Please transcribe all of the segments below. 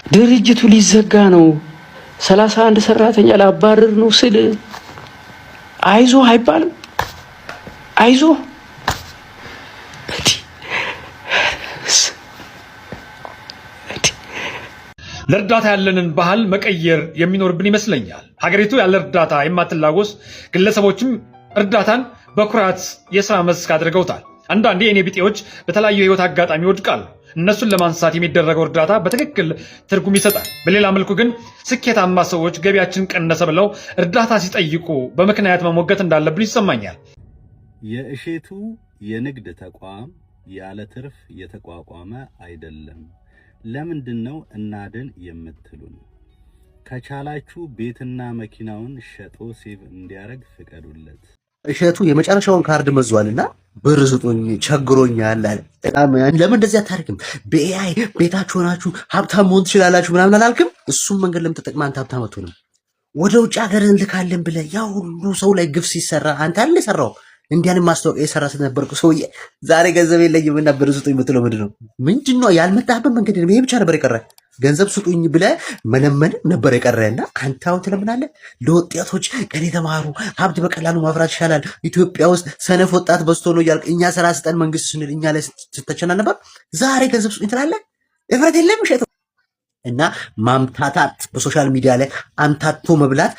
ድርጅቱ ሊዘጋ ነው 31 ሰራተኛ ላባረር ነው ስል አይዞ አይባልም። አይዞ ለእርዳታ ያለንን ባህል መቀየር የሚኖርብን ይመስለኛል። ሀገሪቱ ያለ እርዳታ የማትላጎስ ግለሰቦችም እርዳታን በኩራት የሥራ መስክ አድርገውታል። አንዳንዴ የኔ ቢጤዎች በተለያዩ የህይወት አጋጣሚ ይወድቃሉ። እነሱን ለማንሳት የሚደረገው እርዳታ በትክክል ትርጉም ይሰጣል። በሌላ መልኩ ግን ስኬታማ ሰዎች ገቢያችን ቀነሰ ብለው እርዳታ ሲጠይቁ በምክንያት መሞገት እንዳለብን ይሰማኛል። የእሼቱ የንግድ ተቋም ያለ ትርፍ የተቋቋመ አይደለም። ለምንድነው እናድን የምትሉን? ከቻላችሁ ቤትና መኪናውን ሸጦ ሴቭ እንዲያረግ ፍቀዱለት። እሸቱ የመጨረሻውን ካርድ መዟልና ብር ስጡኝ ቸግሮኛል አለ። ለምን እንደዚህ አታርግም? በኤአይ ቤታችሁ ሆናችሁ ሀብታም መሆን ትችላላችሁ ምናምን አላልክም? እሱም መንገድ ለምን ተጠቅመህ አንተ ሀብታም አትሆንም? ወደ ውጭ ሀገር እንልካለን ብለህ ያ ሁሉ ሰው ላይ ግፍ ሲሰራ አንተ አይደል የሰራው? እንዲያንም ማስታወቂያ የሰራ ስለነበርኩ ሰውዬ ዛሬ ገንዘብ የለኝም እና ብር ስጡኝ የምትለው ምንድነው? ያልመጣህበት መንገድ ይሄ ብቻ ነበር የቀረ። ገንዘብ ስጡኝ ብለህ መለመን ነበር የቀረና አንተ አሁን ትለምናለህ። ለወጣቶች ቀን የተማሩ ሀብት በቀላሉ ማፍራት ይሻላል፣ ኢትዮጵያ ውስጥ ሰነፍ ወጣት በዝቶ ነው እያልክ እኛ ስራ ስጠን መንግስት ስንል እኛ ላይ ስትተቸና ነበር። ዛሬ ገንዘብ ስጡኝ ትላለህ። እፍረት የለም እሸቱ። እና ማምታታት በሶሻል ሚዲያ ላይ አምታቶ መብላት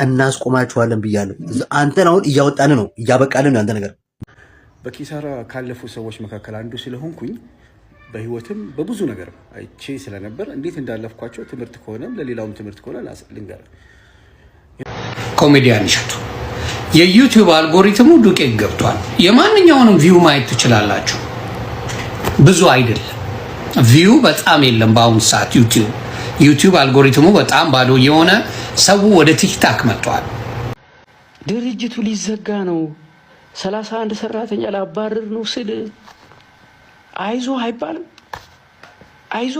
እናስቆማችኋለን ብያለሁ። አንተን አሁን እያወጣን ነው እያበቃልን ነው አንተ ነገር። በኪሳራ ካለፉ ሰዎች መካከል አንዱ ስለሆንኩኝ በህይወትም በብዙ ነገር አይቼ ስለነበር እንዴት እንዳለፍኳቸው ትምህርት ከሆነም ለሌላውም ትምህርት ከሆነ ልንገር። ኮሜዲያን እሸቱ የዩቲዩብ አልጎሪትሙ ዱቄት ገብቷል። የማንኛውንም ቪው ማየት ትችላላችሁ። ብዙ አይደለም ቪው በጣም የለም በአሁኑ ሰዓት ዩቲዩብ አልጎሪትሙ በጣም ባዶ የሆነ ሰው ወደ ቲክታክ መጥቷል። ድርጅቱ ሊዘጋ ነው 31 ሰራተኛ ላባረር ነው ስል አይዞ አይባልም። አይዞ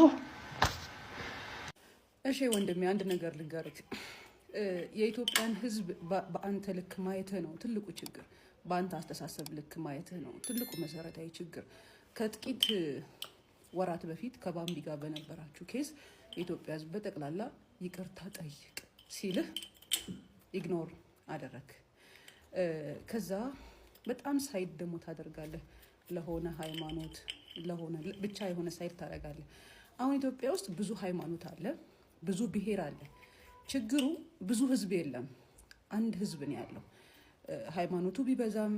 እሺ ወንድሜ አንድ ነገር ልንገርህ። የኢትዮጵያን ህዝብ በአንተ ልክ ማየትህ ነው ትልቁ ችግር። በአንተ አስተሳሰብ ልክ ማየትህ ነው ትልቁ መሰረታዊ ችግር። ከጥቂት ወራት በፊት ከባምቢ ጋር በነበራችሁ ኬስ የኢትዮጵያ ህዝብ በጠቅላላ ይቅርታ ጠይቅ ሲልህ ኢግኖር አደረክ። ከዛ በጣም ሳይድ ደግሞ ታደርጋለህ ለሆነ ሃይማኖት ለሆነ ብቻ የሆነ ሳይድ ታደርጋለህ። አሁን ኢትዮጵያ ውስጥ ብዙ ሃይማኖት አለ፣ ብዙ ብሔር አለ። ችግሩ ብዙ ህዝብ የለም፣ አንድ ህዝብ ነው ያለው። ሃይማኖቱ ቢበዛም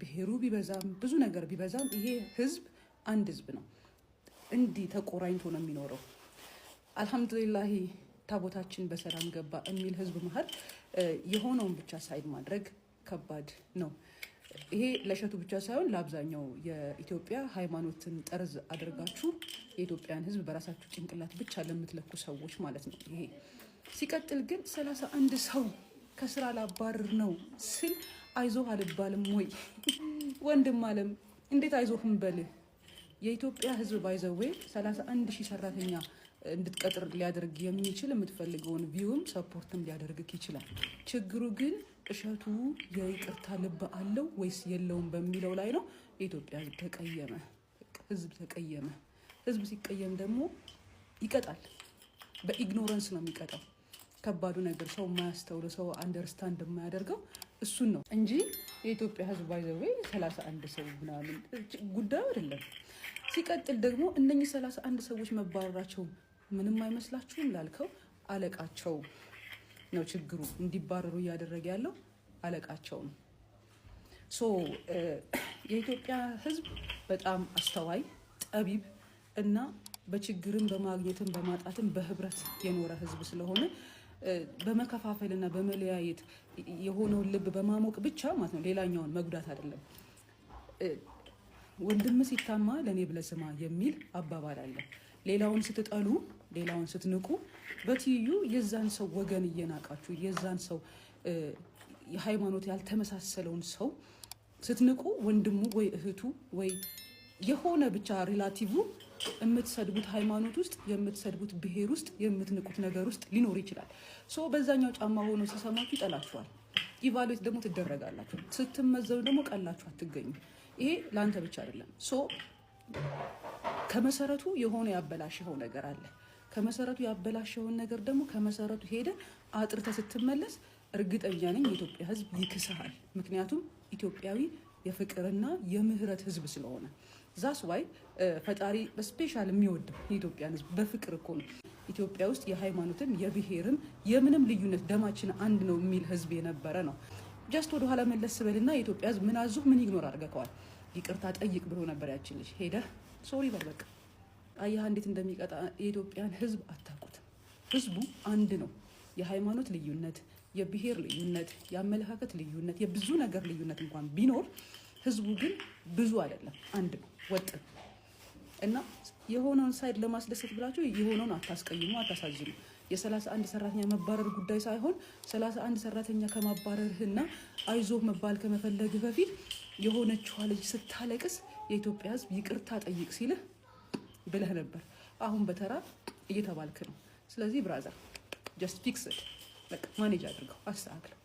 ብሔሩ ቢበዛም ብዙ ነገር ቢበዛም ይሄ ህዝብ አንድ ህዝብ ነው። እንዲህ ተቆራኝቶ ነው የሚኖረው። አልহামዱሊላህ ታቦታችን በሰላም ገባ የሚል ህዝብ መሀል የሆነውን ብቻ ሳይድ ማድረግ ከባድ ነው። ይሄ ለእሸቱ ብቻ ሳይሆን ለአብዛኛው የኢትዮጵያ ሃይማኖትን ጠርዝ አድርጋችሁ የኢትዮጵያን ህዝብ በራሳችሁ ጭንቅላት ብቻ ለምትለኩ ሰዎች ማለት ነው ይሄ። ሲቀጥል ግን 31 ሰው ከስራ ላባረር ነው ስል አይዞህ አልባልም ወይ? ወንድም አለም እንዴት አይዞህም በልህ? የኢትዮጵያ ህዝብ ባይዘዌ 31,000 ሰራተኛ እንድትቀጥር ሊያደርግ የሚችል የምትፈልገውን ቪውም ሰፖርትም ሊያደርግክ ይችላል። ችግሩ ግን እሸቱ የይቅርታ ልብ አለው ወይስ የለውም በሚለው ላይ ነው። የኢትዮጵያ ህዝብ ተቀየመ፣ ህዝብ ተቀየመ። ህዝብ ሲቀየም ደግሞ ይቀጣል። በኢግኖረንስ ነው የሚቀጣው። ከባዱ ነገር ሰው ማያስተውል ሰው አንደርስታንድ የማያደርገው እሱን ነው እንጂ የኢትዮጵያ ህዝብ ባይዘዌ 31 ሰው ምናምን ጉዳዩ አይደለም። ሲቀጥል ደግሞ እነኚህ 31 ሰዎች መባረራቸው ምንም አይመስላችሁም ላልከው አለቃቸው ነው ችግሩ። እንዲባረሩ እያደረገ ያለው አለቃቸው ነው። የኢትዮጵያ ህዝብ በጣም አስተዋይ ጠቢብ እና በችግርም በማግኘትም በማጣትም በህብረት የኖረ ህዝብ ስለሆነ በመከፋፈልና በመለያየት የሆነውን ልብ በማሞቅ ብቻ ማለት ነው ሌላኛውን መጉዳት አይደለም። ወንድም ሲታማ ለኔ ብለህ ስማ የሚል አባባል አለ። ሌላውን ስትጠሉ ሌላውን ስትንቁ በትይዩ የዛን ሰው ወገን እየናቃችሁ የዛን ሰው የሃይማኖት ያልተመሳሰለውን ሰው ስትንቁ ወንድሙ ወይ እህቱ ወይ የሆነ ብቻ ሪላቲቭ የምትሰድቡት ሃይማኖት ውስጥ የምትሰድቡት ብሔር ውስጥ የምትንቁት ነገር ውስጥ ሊኖር ይችላል። በዛኛው ጫማ ሆኖ ሲሰማችሁ ይጠላችኋል። ኢቫሉዌት ደግሞ ትደረጋላችሁ። ስትመዘኑ ደግሞ ቀላችሁ አትገኙ። ይሄ ላንተ ብቻ አይደለም። ከመሰረቱ የሆነ ያበላሽው ነገር አለ። ከመሰረቱ ያበላሸውን ነገር ደግሞ ከመሰረቱ ሄደ አጥርተ ስትመለስ እርግጠኛ ነኝ የኢትዮጵያ ህዝብ ይክስሃል። ምክንያቱም ኢትዮጵያዊ የፍቅርና የምህረት ህዝብ ስለሆነ ዛስ ዋይ ፈጣሪ በስፔሻል የሚወደው የኢትዮጵያን ህዝብ በፍቅር እኮ ነው። ኢትዮጵያ ውስጥ የሃይማኖትም የብሔርም የምንም ልዩነት ደማችን አንድ ነው የሚል ህዝብ የነበረ ነው። ጀስት ወደ ኋላ መለስ በልና የኢትዮጵያ ህዝብ ምን አዙህ ምን ኢግኖር አድርገዋል። ይቅርታ ጠይቅ ብሎ ነበር ያችን ልጅ ሄደህ ሶሪ በል በቃ። አያህ እንዴት እንደሚቀጣ የኢትዮጵያን ህዝብ አታውቁትም። ህዝቡ አንድ ነው። የሃይማኖት ልዩነት፣ የብሔር ልዩነት፣ የአመለካከት ልዩነት፣ የብዙ ነገር ልዩነት እንኳን ቢኖር ህዝቡ ግን ብዙ አይደለም፣ አንድ ነው፣ ወጥ እና የሆነውን ሳይድ ለማስደሰት ብላችሁ የሆነውን አታስቀይሙ፣ አታሳዝኑ። የ31 ሰራተኛ መባረር ጉዳይ ሳይሆን 31 ሰራተኛ ከማባረርህና አይዞህ መባል ከመፈለግህ በፊት የሆነችዋ ልጅ ስታለቅስ የኢትዮጵያ ህዝብ ይቅርታ ጠይቅ ሲልህ ብለህ ነበር። አሁን በተራ እየተባልክ ነው። ስለዚህ ብራዘር ጀስት ፊክስ ኢት፣ በቃ ማኔጅ አድርገው፣ አስተካክለው።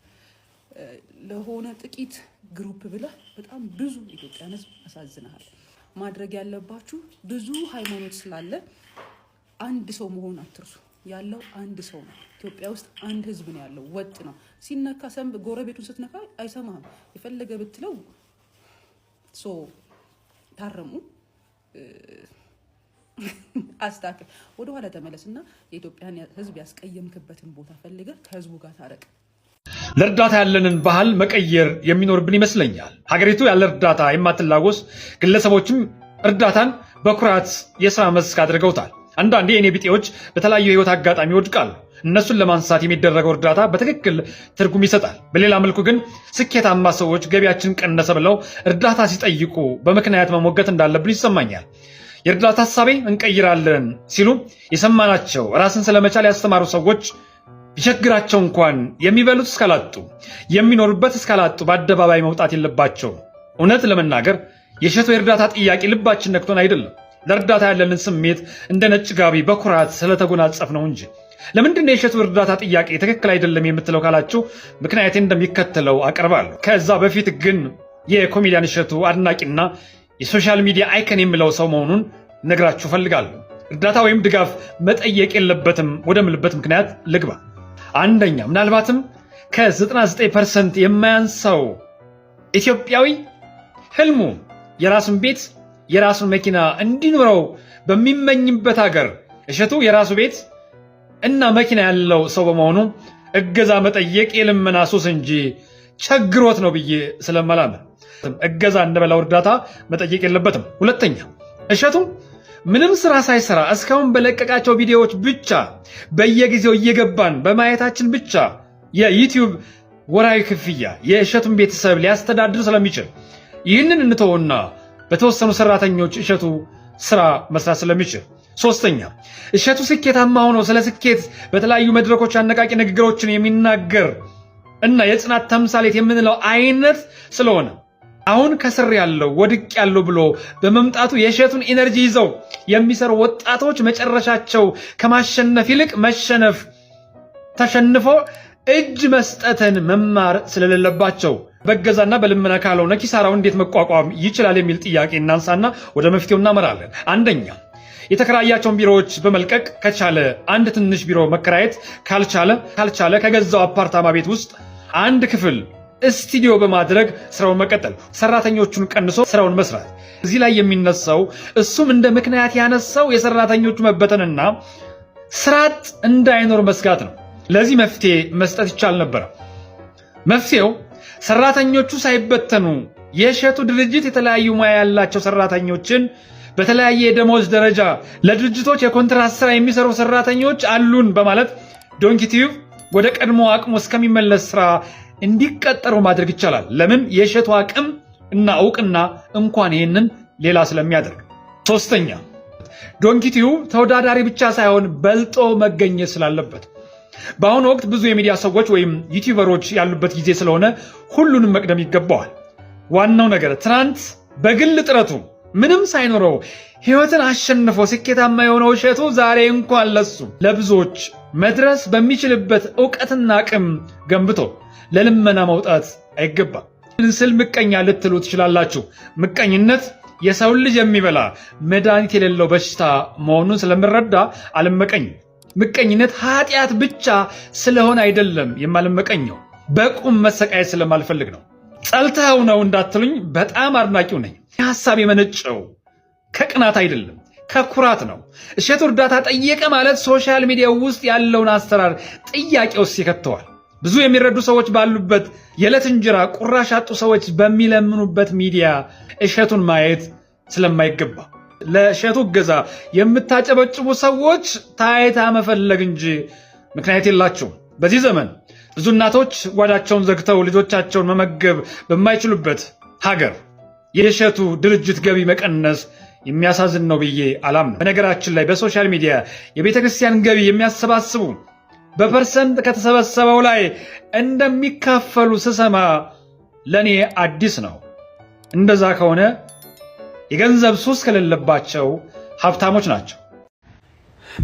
ለሆነ ጥቂት ግሩፕ ብለህ በጣም ብዙ ኢትዮጵያን ህዝብ አሳዝነሃል። ማድረግ ያለባችሁ ብዙ ሃይማኖት ስላለ አንድ ሰው መሆን አትርሱ። ያለው አንድ ሰው ነው። ኢትዮጵያ ውስጥ አንድ ህዝብ ነው ያለው፣ ወጥ ነው። ሲነካ ጎረቤቱን ስትነካ አይሰማህም። የፈለገ ብትለው ታረሙ፣ አስታክል። ወደ ኋላ ተመለስና የኢትዮጵያን ህዝብ ያስቀየምክበትን ቦታ ፈልገህ ከህዝቡ ጋር ታረቅ። ለእርዳታ ያለንን ባህል መቀየር የሚኖርብን ይመስለኛል። ሀገሪቱ ያለ እርዳታ የማትላወስ ግለሰቦችም እርዳታን በኩራት የሥራ መስክ አድርገውታል። አንዳንዴ የኔ ቢጤዎች በተለያዩ የህይወት አጋጣሚ ይወድቃሉ። እነሱን ለማንሳት የሚደረገው እርዳታ በትክክል ትርጉም ይሰጣል። በሌላ መልኩ ግን ስኬታማ ሰዎች ገቢያችን ቀነሰ ብለው እርዳታ ሲጠይቁ በምክንያት መሞገት እንዳለብን ይሰማኛል። የእርዳታ ሀሳቤ እንቀይራለን ሲሉ የሰማናቸው ራስን ስለመቻል ያስተማሩ ሰዎች ቢቸግራቸው እንኳን የሚበሉት እስካላጡ የሚኖሩበት እስካላጡ በአደባባይ መውጣት የለባቸው። እውነት ለመናገር የእሸቱ የእርዳታ ጥያቄ ልባችን ነክቶን አይደለም፣ ለእርዳታ ያለንን ስሜት እንደ ነጭ ጋቢ በኩራት ስለተጎናጸፍ ነው እንጂ። ለምንድነው የእሸቱ እርዳታ ጥያቄ ትክክል አይደለም የምትለው ካላችሁ ምክንያቴ እንደሚከተለው አቀርባለሁ። ከዛ በፊት ግን የኮሜዲያን እሸቱ አድናቂና የሶሻል ሚዲያ አይከን የምለው ሰው መሆኑን ነግራችሁ ፈልጋለሁ። እርዳታ ወይም ድጋፍ መጠየቅ የለበትም ወደ ምልበት ምክንያት ልግባ። አንደኛ፣ ምናልባትም ከ99% የማያንሰው ኢትዮጵያዊ ህልሙ የራሱን ቤት የራሱን መኪና እንዲኖረው በሚመኝበት ሀገር እሸቱ የራሱ ቤት እና መኪና ያለው ሰው በመሆኑ እገዛ መጠየቅ የልመና ሱስ እንጂ ቸግሮት ነው ብዬ ስለማላምን እገዛ እንበላው እርዳታ መጠየቅ የለበትም። ሁለተኛ፣ እሸቱ ምንም ስራ ሳይሰራ እስካሁን በለቀቃቸው ቪዲዮዎች ብቻ በየጊዜው እየገባን በማየታችን ብቻ የዩቲዩብ ወራዊ ክፍያ የእሸቱን ቤተሰብ ሊያስተዳድር ስለሚችል ይህንን እንተውና በተወሰኑ ሰራተኞች እሸቱ ስራ መስራት ስለሚችል። ሶስተኛ፣ እሸቱ ስኬታማ ሆኖ ስለ ስኬት በተለያዩ መድረኮች አነቃቂ ንግግሮችን የሚናገር እና የጽናት ተምሳሌት የምንለው አይነት ስለሆነ አሁን ከስር ያለው ወድቅ ያለው ብሎ በመምጣቱ የእሸቱን ኢነርጂ ይዘው የሚሰሩ ወጣቶች መጨረሻቸው ከማሸነፍ ይልቅ መሸነፍ፣ ተሸንፎ እጅ መስጠትን መማር ስለሌለባቸው በገዛና በልመና ካልሆነ ኪሳራው እንዴት መቋቋም ይችላል የሚል ጥያቄ እናንሳና ወደ መፍትሄው እናመራለን። አንደኛ፣ የተከራያቸውን ቢሮዎች በመልቀቅ ከቻለ አንድ ትንሽ ቢሮ መከራየት፣ ካልቻለ ከገዛው አፓርታማ ቤት ውስጥ አንድ ክፍል ስቱዲዮ በማድረግ ስራውን መቀጠል፣ ሰራተኞቹን ቀንሶ ስራውን መስራት። እዚህ ላይ የሚነሳው እሱም እንደ ምክንያት ያነሳው የሰራተኞቹ መበተንና ስርዓት እንዳይኖር መስጋት ነው። ለዚህ መፍትሄ መስጠት ይቻል ነበር። መፍትሄው ሰራተኞቹ ሳይበተኑ የእሸቱ ድርጅት የተለያዩ ሙያ ያላቸው ሰራተኞችን በተለያየ የደሞዝ ደረጃ ለድርጅቶች የኮንትራት ስራ የሚሰሩ ሰራተኞች አሉን በማለት ዶንኪ ቲዩብ ወደ ቀድሞ አቅሙ እስከሚመለስ ስራ እንዲቀጠሩ ማድረግ ይቻላል። ለምን? የእሸቱ አቅም እና እውቅና እንኳን ይህንን ሌላ ስለሚያደርግ። ሶስተኛ፣ ዶንኪ ቲዩብ ተወዳዳሪ ብቻ ሳይሆን በልጦ መገኘት ስላለበት በአሁኑ ወቅት ብዙ የሚዲያ ሰዎች ወይም ዩቲዩበሮች ያሉበት ጊዜ ስለሆነ ሁሉንም መቅደም ይገባዋል። ዋናው ነገር ትናንት በግል ጥረቱ ምንም ሳይኖረው ህይወትን አሸንፎ ስኬታማ የሆነው እሸቱ ዛሬ እንኳን ለሱ ለብዙዎች መድረስ በሚችልበት እውቀትና አቅም ገንብቶ ለልመና መውጣት አይገባም። ስል ምቀኛ ልትሉ ትችላላችሁ። ምቀኝነት የሰው ልጅ የሚበላ መድኃኒት የሌለው በሽታ መሆኑን ስለምረዳ አልመቀኝም። ምቀኝነት ኃጢአት ብቻ ስለሆነ አይደለም የማልመቀኘው፣ በቁም መሰቃየት ስለማልፈልግ ነው። ጸልተው ነው እንዳትሉኝ በጣም አድናቂው ነኝ። ሐሳብ የመነጨው ከቅናት አይደለም ከኩራት ነው። እሸቱ እርዳታ ጠየቀ ማለት ሶሻል ሚዲያ ውስጥ ያለውን አሰራር ጥያቄ ውስጥ ይከተዋል። ብዙ የሚረዱ ሰዎች ባሉበት የዕለት እንጀራ ቁራሽ ያጡ ሰዎች በሚለምኑበት ሚዲያ እሸቱን ማየት ስለማይገባ ለእሸቱ እገዛ የምታጨበጭቡ ሰዎች ታይታ መፈለግ እንጂ ምክንያት የላቸውም። በዚህ ዘመን ብዙ እናቶች ጓዳቸውን ዘግተው ልጆቻቸውን መመገብ በማይችሉበት ሀገር የእሸቱ ድርጅት ገቢ መቀነስ የሚያሳዝን ነው ብዬ አላምነው። በነገራችን ላይ በሶሻል ሚዲያ የቤተ ክርስቲያን ገቢ የሚያሰባስቡ በፐርሰንት ከተሰበሰበው ላይ እንደሚካፈሉ ስሰማ ለእኔ አዲስ ነው። እንደዛ ከሆነ የገንዘብ ሱስ ከሌለባቸው ሀብታሞች ናቸው።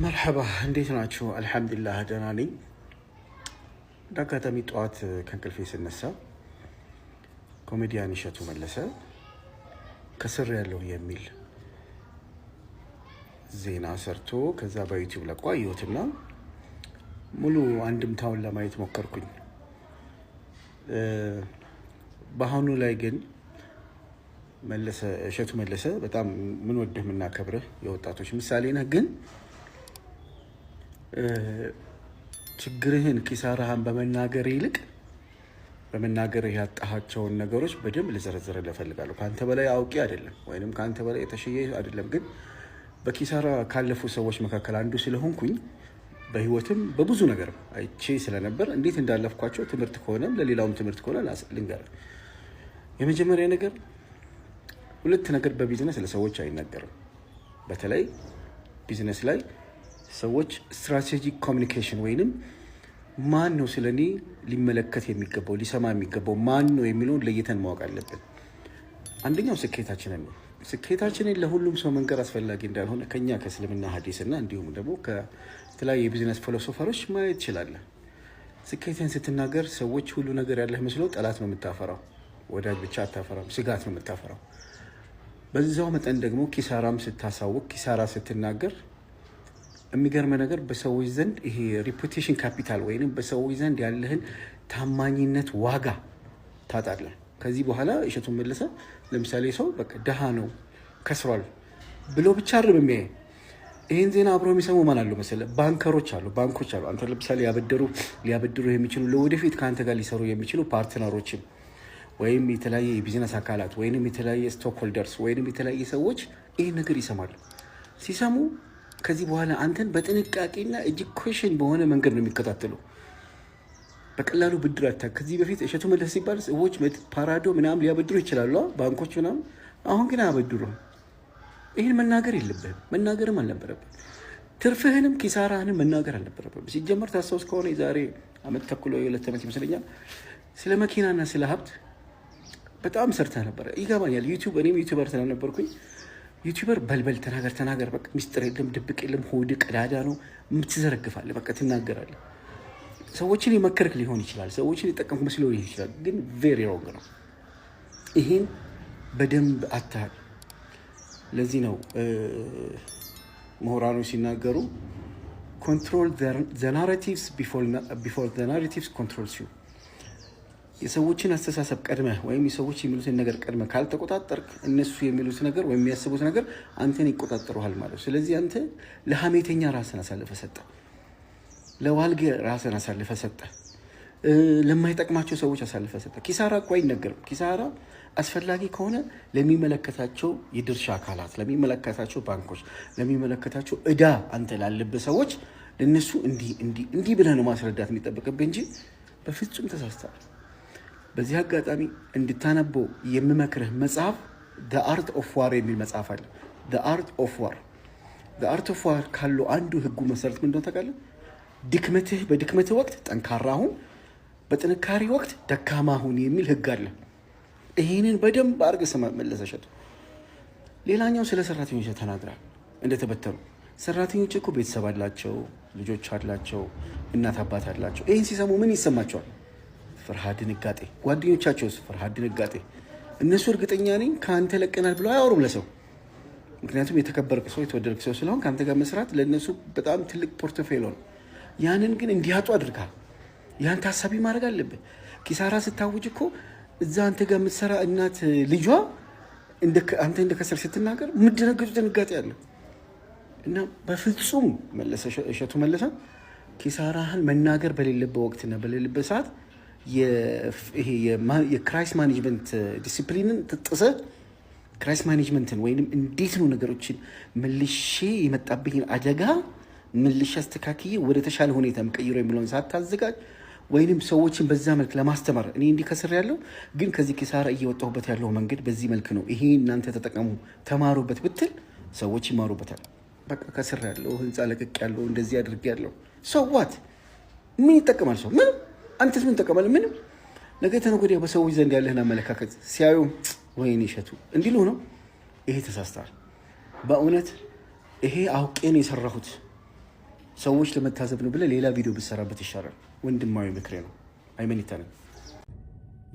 መርሐባ፣ እንዴት ናችሁ? አልሐምዱሊላህ ደህና ነኝ። እንዳጋጣሚ ጠዋት ከእንቅልፌ ስነሳ ኮሜዲያን እሸቱ መለሰ ከስር ያለው የሚል ዜና ሰርቶ ከዛ በዩቲዩብ ለቋ አየሁትና ሙሉ አንድምታውን ለማየት ሞከርኩኝ። በአሁኑ ላይ ግን እሸቱ መለሰ በጣም ምን ወድህ የምናከብርህ የወጣቶች ምሳሌ ነህ። ግን ችግርህን ኪሳራህን በመናገር ይልቅ በመናገር ያጣሃቸውን ነገሮች በደንብ ልዘረዝርልህ እፈልጋለሁ። ከአንተ በላይ አውቄ አይደለም ወይንም ከአንተ በላይ የተሸየ አይደለም፣ ግን በኪሳራ ካለፉ ሰዎች መካከል አንዱ ስለሆንኩኝ በህይወትም በብዙ ነገር አይቼ ስለነበር እንዴት እንዳለፍኳቸው ትምህርት ከሆነም ለሌላውም ትምህርት ከሆነ ልንገርህ። የመጀመሪያ ነገር ሁለት ነገር በቢዝነስ ለሰዎች አይነገርም። በተለይ ቢዝነስ ላይ ሰዎች ስትራቴጂክ ኮሚኒኬሽን ወይንም ማን ነው ስለኔ ሊመለከት የሚገባው ሊሰማ የሚገባው ማን ነው የሚለውን ለይተን ማወቅ አለብን። አንደኛው ስኬታችንን ነው። ስኬታችንን ለሁሉም ሰው መንገር አስፈላጊ እንዳልሆነ ከኛ ከእስልምና ሐዲስና እንዲሁም ደግሞ ከተለያዩ የቢዝነስ ፊሎሶፈሮች ማየት ይችላል። ስኬትን ስትናገር ሰዎች ሁሉ ነገር ያለህ መስለው ጠላት ነው የምታፈራው፣ ወዳጅ ብቻ አታፈራም፣ ስጋት ነው የምታፈራው። በዛው መጠን ደግሞ ኪሳራም ስታሳውቅ ኪሳራ ስትናገር የሚገርም ነገር በሰዎች ዘንድ ይሄ ሪፑቴሽን ካፒታል ወይንም በሰዎች ዘንድ ያለህን ታማኝነት ዋጋ ታጣለህ። ከዚህ በኋላ እሸቱ መለሰ ለምሳሌ ሰው በቃ ደሃ ነው ከስሯል ብሎ ብቻ አይደለም የሚያይ። ይሄን ዜና አብሮ የሚሰሙ ማን አሉ መሰለህ? ባንከሮች አሉ፣ ባንኮች አሉ። አንተ ለምሳሌ ሊያበድሩ የሚችሉ ለወደፊት ከአንተ ጋር ሊሰሩ የሚችሉ ፓርትነሮችም ወይም የተለያየ የቢዝነስ አካላት ወይንም የተለያየ ስቶክ ሆልደርስ ወይንም የተለያየ ሰዎች ይህን ነገር ይሰማሉ። ሲሰሙ ከዚህ በኋላ አንተን በጥንቃቄና ኤጁኬሽን በሆነ መንገድ ነው የሚከታተሉ። በቀላሉ ብድር አታ ከዚህ በፊት እሸቱ መለሰ ሲባል ሰዎች ፓራዶ ምናምን ሊያበድሩ ይችላሉ፣ ባንኮች ምናምን። አሁን ግን አበድሩ። ይህን መናገር የለብህም፣ መናገርም አልነበረብህም። ትርፍህንም ኪሳራህንም መናገር አልነበረብህም። ሲጀመር ታስታውስ ከሆነ የዛሬ ዓመት ተኩል ወይ 2 ዓመት ይመስለኛል ስለ መኪናና ስለ ሀብት በጣም ሰርተህ ነበረ። ይገባኛል። እኔም ዩቲዩበር ስለነበርኩኝ ዩቲዩበር በልበል ተናገር፣ በቃ ሚስጥር የለም ድብቅ የለም፣ ሆድ ቀዳዳ ነው፣ የምትዘረግፋለህ፣ በቃ ትናገራለህ። ሰዎችን የመከርክ ሊሆን ይችላል፣ ሰዎችን የጠቀምክ መስሎ ሊሆን ይችላል፣ ግን ቬሪ ሮንግ ነው። ይሄን በደንብ አታል። ለዚህ ነው ምሁራኖች ሲናገሩ ኮንትሮል ዘ ናሬቲቭስ ቢፎር ዘ ናሬቲቭስ ኮንትሮልስ ዩ። የሰዎችን አስተሳሰብ ቀድመህ ወይም የሰዎች የሚሉትን ነገር ቀድመህ ካልተቆጣጠርክ እነሱ የሚሉት ነገር ወይም የሚያስቡት ነገር አንተን ይቆጣጠሩሃል ማለት ነው። ስለዚህ አንተ ለሐሜተኛ ራስን አሳልፈ ሰጠ፣ ለዋልጌ ራስን አሳልፈ ሰጠ፣ ለማይጠቅማቸው ሰዎች አሳልፈ ሰጠ። ኪሳራ እኮ አይነገርም። ኪሳራ አስፈላጊ ከሆነ ለሚመለከታቸው የድርሻ አካላት፣ ለሚመለከታቸው ባንኮች፣ ለሚመለከታቸው እዳ አንተ ላለብህ ሰዎች ለነሱ እንዲህ ብለህ ነው ማስረዳት የሚጠበቅብህ እንጂ በፍጹም ተሳስተሃል። በዚህ አጋጣሚ እንድታነበው የምመክርህ መጽሐፍ ዘ አርት ኦፍ ዋር የሚል መጽሐፍ አለ። ዘ አርት ኦፍ ዋር። ዘ አርት ኦፍ ዋር ካለው አንዱ ህጉ መሰረት ምን እንደሆነ ታውቃለህ? በድክመትህ ወቅት ጠንካራ ሁን፣ በጥንካሬ ወቅት ደካማ ሁን የሚል ህግ አለ። ይሄንን በደንብ አድርገህ ስማ መለሰ እሸቱ። ሌላኛው ስለ ሰራተኞች ተናግራል። እንደተበተኑ ሰራተኞች እኮ ቤተሰብ አላቸው፣ ልጆች አላቸው፣ እናት አባት አላቸው። ይህን ሲሰሙ ምን ይሰማቸዋል? ፍርሃት፣ ድንጋጤ። ጓደኞቻቸውስ ፍርሃት፣ ድንጋጤ። እነሱ እርግጠኛ ነኝ ከአንተ ለቀናል ብለው አያወሩም ለሰው። ምክንያቱም የተከበርክ ሰው የተወደድክ ሰው ስለሆን ከአንተ ጋር መስራት ለእነሱ በጣም ትልቅ ፖርትፌሊዮ ነው። ያንን ግን እንዲያጡ አድርጋል። ያን ታሳቢ ማድረግ አለብን። ኪሳራ ስታውጅ እኮ እዛ አንተ ጋር የምትሰራ እናት ልጇ አንተ እንደከሰር ስትናገር የምትደነግጡ ድንጋጤ አለ እና በፍጹም እሸቱ መለሰ ኪሳራህን መናገር በሌለበት ወቅትና በሌለበት ሰዓት የክራይስ ማኔጅመንት ዲሲፕሊንን ጥሰህ ክራይስ ማኔጅመንትን ወይንም እንዴት ነው ነገሮችን መልሼ የመጣብኝን አደጋ መልሼ አስተካክዬ ወደ ተሻለ ሁኔታ መቀየር የሚለውን ሳታዘጋጅ ወይንም ሰዎችን በዛ መልክ ለማስተማር እኔ እንዲከስር ያለው ግን ከዚህ ኪሳራ እየወጣሁበት ያለው መንገድ በዚህ መልክ ነው፣ ይሄ እናንተ ተጠቀሙ ተማሩበት ብትል ሰዎች ይማሩበታል። በቃ ከስር ያለው ህንፃ ለቅቅ ያለው እንደዚህ አድርግ ያለው ሰዋት ምን ይጠቀማል? ሰው ምን አንተስ ምን ተቀበል? ምንም ነገ ተነገ ወዲያ በሰዎች ዘንድ ያለህን አመለካከት ሲያዩ ወይኔ እሸቱ እንዲሉ ነው። ይሄ ተሳስተዋል። በእውነት ይሄ አውቄን የሰራሁት ሰዎች ለመታዘብ ነው ብለህ ሌላ ቪዲዮ ብትሰራበት ይሻላል። ወንድማዊ ምክሬ ነው። አይመኒታ ነኝ።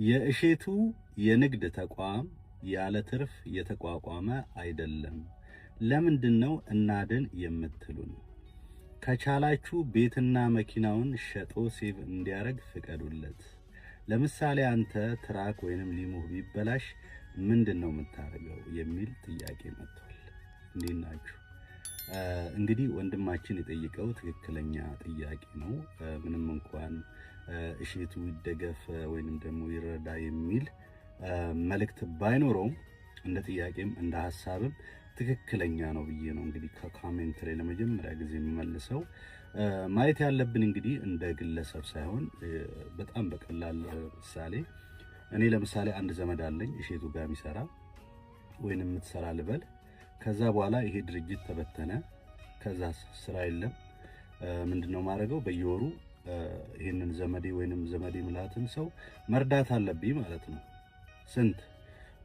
የእሸቱ የንግድ ተቋም ያለ ትርፍ የተቋቋመ አይደለም። ለምንድን ነው እናድን የምትሉን? ከቻላችሁ ቤትና መኪናውን ሸጦ ሴቭ እንዲያደርግ ፍቀዱለት። ለምሳሌ አንተ ትራክ ወይንም ሊሙህ ቢበላሽ ምንድን ነው የምታደርገው የሚል ጥያቄ መጥቷል። እንዴት ናችሁ? እንግዲህ ወንድማችን የጠየቀው ትክክለኛ ጥያቄ ነው። ምንም እንኳን እሸቱ ይደገፍ ወይንም ደግሞ ይረዳ የሚል መልእክት ባይኖረውም እንደ ጥያቄም እንደ ሀሳብም ትክክለኛ ነው ብዬ ነው እንግዲህ ከኮሜንት ላይ ለመጀመሪያ ጊዜ የምመልሰው። ማየት ያለብን እንግዲህ እንደ ግለሰብ ሳይሆን በጣም በቀላል ምሳሌ እኔ ለምሳሌ አንድ ዘመድ አለኝ እሸቱ ጋር የሚሰራ ወይንም የምትሰራ ልበል። ከዛ በኋላ ይሄ ድርጅት ተበተነ። ከዛ ስራ የለም። ምንድነው ማድረገው? በየወሩ ይሄንን ዘመዴ ወይንም ዘመዴ ምላትን ሰው መርዳት አለብኝ ማለት ነው። ስንት?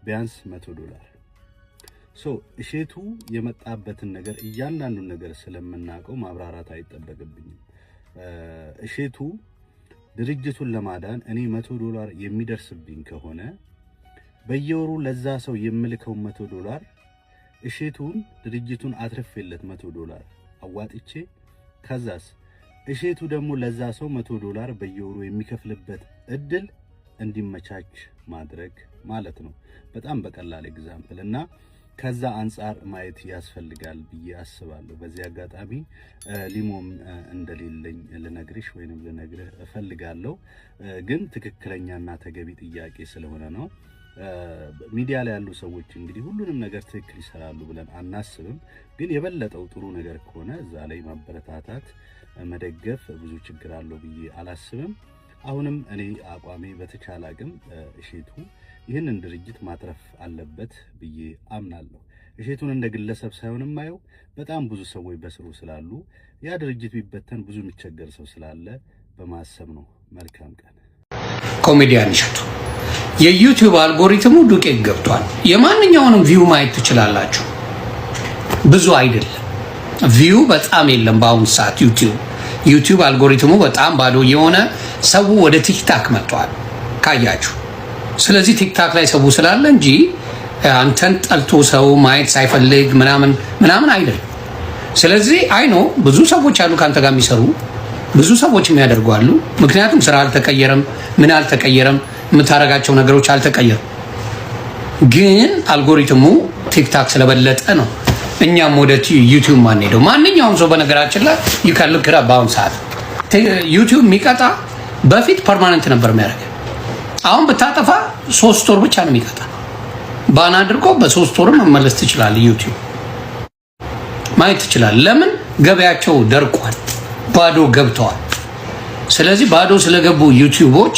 ቢያንስ $100። እሸቱ የመጣበትን ነገር እያንዳንዱን ነገር ስለምናውቀው ማብራራት አይጠበቅብኝም። እሸቱ ድርጅቱን ለማዳን እኔ $100 የሚደርስብኝ ከሆነ በየወሩ ለዛ ሰው የምልከው $100 እሸቱን ድርጅቱን አትርፌለት $100 አዋጥቼ ከዛስ እሸቱ ደግሞ ለዛ ሰው $100 በየወሩ የሚከፍልበት እድል እንዲመቻች ማድረግ ማለት ነው። በጣም በቀላል ኤግዛምፕል እና ከዛ አንፃር ማየት ያስፈልጋል ብዬ አስባለሁ። በዚህ አጋጣሚ ሊሞም እንደሌለኝ ልነግርሽ ወይንም ልነግርህ እፈልጋለሁ። ግን ትክክለኛና ተገቢ ጥያቄ ስለሆነ ነው። ሚዲያ ላይ ያሉ ሰዎች እንግዲህ ሁሉንም ነገር ትክክል ይሰራሉ ብለን አናስብም። ግን የበለጠው ጥሩ ነገር ከሆነ እዛ ላይ ማበረታታት መደገፍ ብዙ ችግር አለው ብዬ አላስብም። አሁንም እኔ አቋሜ በተቻለ አቅም እሸቱ ይህንን ድርጅት ማትረፍ አለበት ብዬ አምናለሁ። እሸቱን እንደ ግለሰብ ሳይሆን ማየው በጣም ብዙ ሰዎች በስሩ ስላሉ ያ ድርጅት ቢበተን ብዙ የሚቸገር ሰው ስላለ በማሰብ ነው። መልካም ቀን። ኮሜዲያን እሸቱ የዩቲዩብ አልጎሪትሙ ዱቄት ገብቷል። የማንኛውንም ቪው ማየት ትችላላችሁ። ብዙ አይደለም፣ ቪው በጣም የለም በአሁኑ ሰዓት ዩቲዩብ አልጎሪትሙ በጣም ባዶ የሆነ ሰው ወደ ቲክታክ መጥቷል ካያችሁ። ስለዚህ ቲክታክ ላይ ሰው ስላለ እንጂ አንተን ጠልቶ ሰው ማየት ሳይፈልግ ምናምን አይደለም። ስለዚህ አይኖ ብዙ ሰዎች አሉ ካንተ ጋር የሚሰሩ ብዙ ሰዎች የሚያደርጉ አሉ። ምክንያቱም ስራ አልተቀየረም፣ ምን አልተቀየረም፣ የምታረጋቸው ነገሮች አልተቀየሩም። ግን አልጎሪትሙ ቲክታክ ስለበለጠ ነው እኛም ወደ ዩቲዩብ ማን ሄደው። ማንኛውም ሰው በነገራችን ላይ ይከልክራ በአሁን ሰዓት ዩቲዩብ የሚቀጣ በፊት ፐርማነንት ነበር የሚያደርግ። አሁን ብታጠፋ 3 ወር ብቻ ነው የሚቀጣ። ባን አድርጎ በ3 ወር መመለስ ትችላለህ። ዩቲዩብ ማየት ትችላለህ። ለምን? ገበያቸው ደርቋል፣ ባዶ ገብተዋል። ስለዚህ ባዶ ስለገቡ ዩቲዩቦች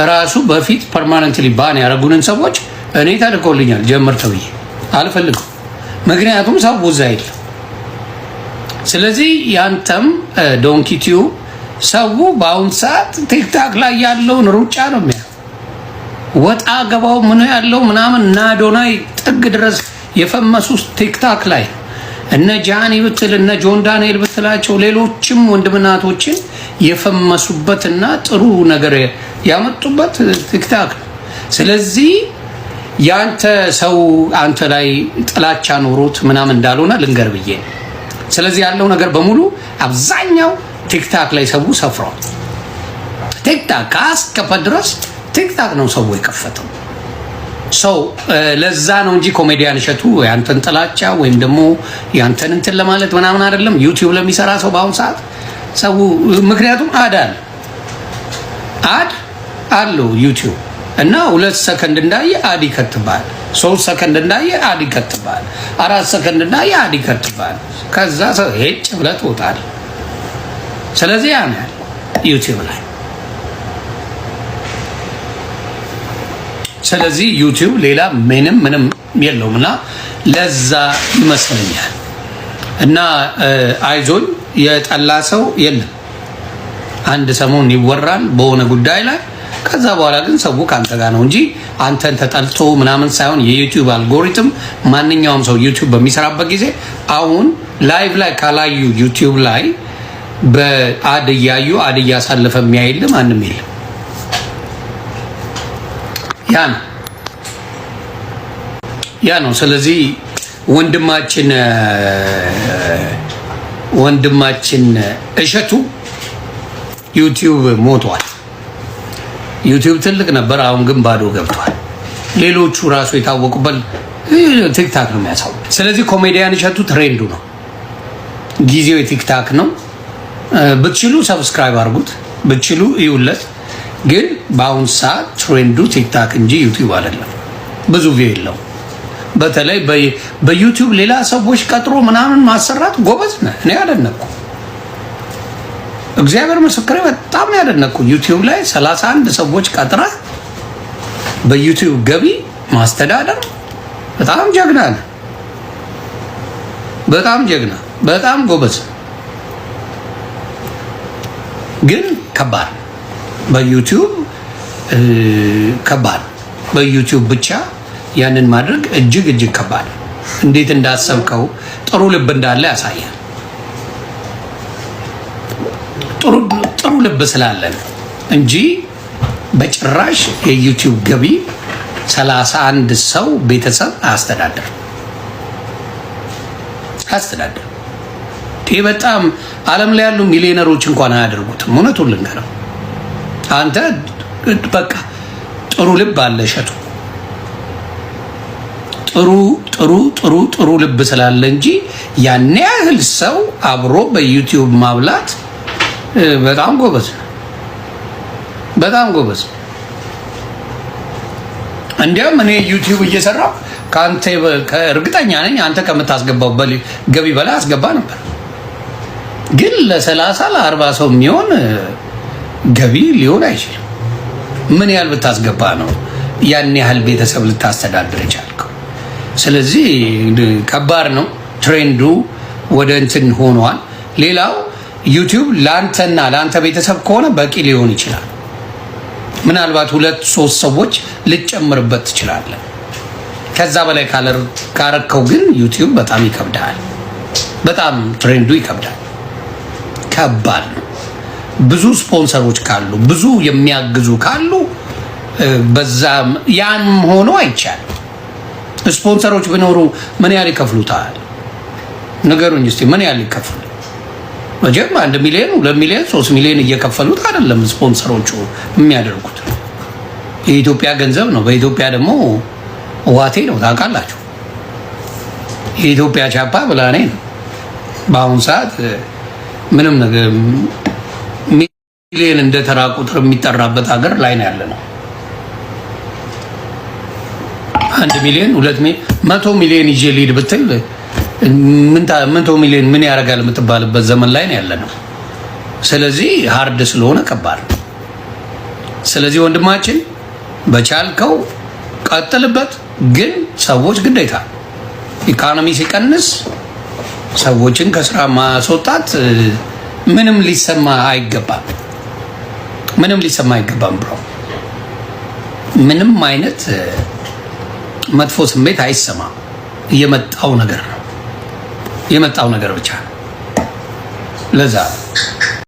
ራሱ በፊት ፐርማነንትሊ ባን ያደረጉንን ሰዎች እኔ ተልኮልኛል ጀምር ተብዬ አልፈልግም። ምክንያቱም ሰው ብዙ አይደለም። ስለዚህ ያንተም ዶንኪቲዩ ሰው በአሁን ሰዓት ቲክታክ ላይ ያለውን ሩጫ ነው የሚያየው። ወጣ ገባው ምን ያለው ምናምን እና ዶናይ ጥግ ድረስ የፈመሱ ቲክታክ ላይ እነ ጃኒ ብትል እነ ጆን ዳንኤል ብትላቸው ሌሎችም ወንድምናቶችን የፈመሱበትና ጥሩ ነገር ያመጡበት ቲክታክ ነው። ስለዚህ ያንተ ሰው አንተ ላይ ጥላቻ ኖሮት ምናምን እንዳልሆነ ልንገር ብዬ ነው። ስለዚህ ያለው ነገር በሙሉ አብዛኛው ቲክታክ ላይ ሰው ሰፍሯል። ቲክታክ ካስከፈተ ድረስ ቲክታክ ነው ሰው የከፈተው። ሰው ለዛ ነው እንጂ ኮሜዲያን እሸቱ ያንተን ጥላቻ ወይም ደግሞ ያንተን እንትን ለማለት ምናምን አይደለም። ዩቲዩብ ለሚሰራ ሰው በአሁን ሰዓት ሰው ምክንያቱም አድ አለው ዩቲዩብ እና 2 ሰከንድ እንዳየ አድ ይከትባል፣ 3 ሰከንድ እንዳየ አድ ይከትባል፣ 4 ሰከንድ እንዳየ አድ ይከትባል። ከዛ ሰው ሄጭ ብለህ ትወጣለህ። ስለዚህ ያ ነው ዩቲዩብ ላይ። ስለዚህ ዩቲዩብ ሌላ ምንም የለውም እና ለዛ ይመስለኛል እና አይዞን የጠላ ሰው የለም። አንድ ሰሞን ይወራል በሆነ ጉዳይ ላይ ከዛ በኋላ ግን ሰው ካንተ ጋር ነው እንጂ አንተን ተጠልቶ ምናምን ሳይሆን የዩቲዩብ አልጎሪትም ማንኛውም ሰው ዩቲዩብ በሚሰራበት ጊዜ አሁን ላይቭ ላይ ካላዩ ዩቲዩብ ላይ በአድ እያዩ አድ እያሳለፈ የሚያይል ማንም የለም። ያ ነው። ስለዚህ ወንድማችን እሸቱ ዩቲዩብ ሞቷል። ዩቲዩብ ትልቅ ነበር፣ አሁን ግን ባዶ ገብቷል። ሌሎቹ ራሱ የታወቁበት ቲክታክ ነው የሚያሳው። ስለዚህ ኮሜዲያን እሸቱ ትሬንዱ ነው፣ ጊዜው የቲክታክ ነው። ብትችሉ ሰብስክራይብ አድርጉት፣ ብትችሉ ይውለት። ግን በአሁን ሰዓት ትሬንዱ ቲክታክ እንጂ ዩቲዩብ አይደለም። ብዙ ቪው የለው። በተለይ በዩቲዩብ ሌላ ሰዎች ቀጥሮ ምናምን ማሰራት ጎበዝ ነህ። እኔ ያደነኩ እግዚአብሔር ምስክሬ በጣም ያደነኩ ዩቲዩብ ላይ 31 ሰዎች ቀጥራ በዩቲዩብ ገቢ ማስተዳደር በጣም ጀግና ነህ። በጣም ጀግና፣ በጣም ጎበዝ። ግን ከባድ በዩቲዩብ ከባድ በዩቲዩብ ብቻ ያንን ማድረግ እጅግ ከባድ። እንዴት እንዳሰብከው ጥሩ ልብ እንዳለ ያሳያል። ጥሩ ልብ ስላለን እንጂ በጭራሽ የዩቲዩብ ገቢ 31 ሰው ቤተሰብ አስተዳደር ይሄ በጣም ዓለም ላይ ያሉ ሚሊዮነሮች እንኳን አያደርጉትም። እውነቱን ልንገረው፣ አንተ በቃ ጥሩ ልብ አለ እሸቱ። ጥሩ ልብ ስላለ እንጂ ያን ያህል ሰው አብሮ በዩቲዩብ ማብላት በጣም ጎበዝ ነው። በጣም ጎበዝ። እንዲያውም እኔ ዩቲዩብ እየሰራው ካንተ እርግጠኛ ነኝ አንተ ከምታስገባው ገቢ በላይ አስገባ ነበር። ግን ለ30 ለ40 ሰው የሚሆን ገቢ ሊሆን አይችልም። ምን ያህል ብታስገባ ነው ያን ያህል ቤተሰብ ልታስተዳድር የቻልከው? ስለዚህ ከባድ ነው። ትሬንዱ ወደ እንትን ሆኗል። ሌላው ዩቲዩብ ላንተና ላንተ ቤተሰብ ከሆነ በቂ ሊሆን ይችላል። ምናልባት 2-3 ሰዎች ልጨምርበት ትችላለህ። ከዛ በላይ ካረከው ግን ዩቲዩብ በጣም ይከብዳል። በጣም ትሬንዱ ይከብዳል። ከባድ ነው። ብዙ ስፖንሰሮች ካሉ፣ ብዙ የሚያግዙ ካሉ በዛም ያን ሆኖ አይቻልም። ስፖንሰሮች ቢኖሩ ምን ያህል ይከፍሉታል? ንገሩኝ እስቲ ምን ያህል ይከፍሉ? መቼም 1 ሚሊዮን 2 ሚሊዮን 3 ሚሊዮን እየከፈሉት አይደለም ስፖንሰሮቹ የሚያደርጉት። የኢትዮጵያ ገንዘብ ነው። በኢትዮጵያ ደግሞ ዋቴ ነው ታውቃላችሁ። የኢትዮጵያ ቻፓ ብላኔ ነው። በአሁኑ ሰዓት ምንም ነገር ሚሊዮን እንደ ተራ ቁጥር የሚጠራበት ሀገር ላይ ነው ያለ ነው። 1 ሚሊዮን 2 ሚሊዮን 100 ሚሊዮን ይዤ ልሂድ ብትል 100 ሚሊዮን ምን ያደርጋል የምትባልበት ዘመን ላይ ነው ያለ ነው። ስለዚህ ሃርድ ስለሆነ ከባድ ነው። ስለዚህ ወንድማችን በቻልከው ቀጥልበት። ግን ሰዎች ግዴታ ኢኮኖሚ ሲቀንስ ሰዎችን ከስራ ማስወጣት ምንም ሊሰማ አይገባም። ብሮ ምንም አይነት መጥፎ ስሜት አይሰማም። የመጣው ነገር ብቻ ለዛ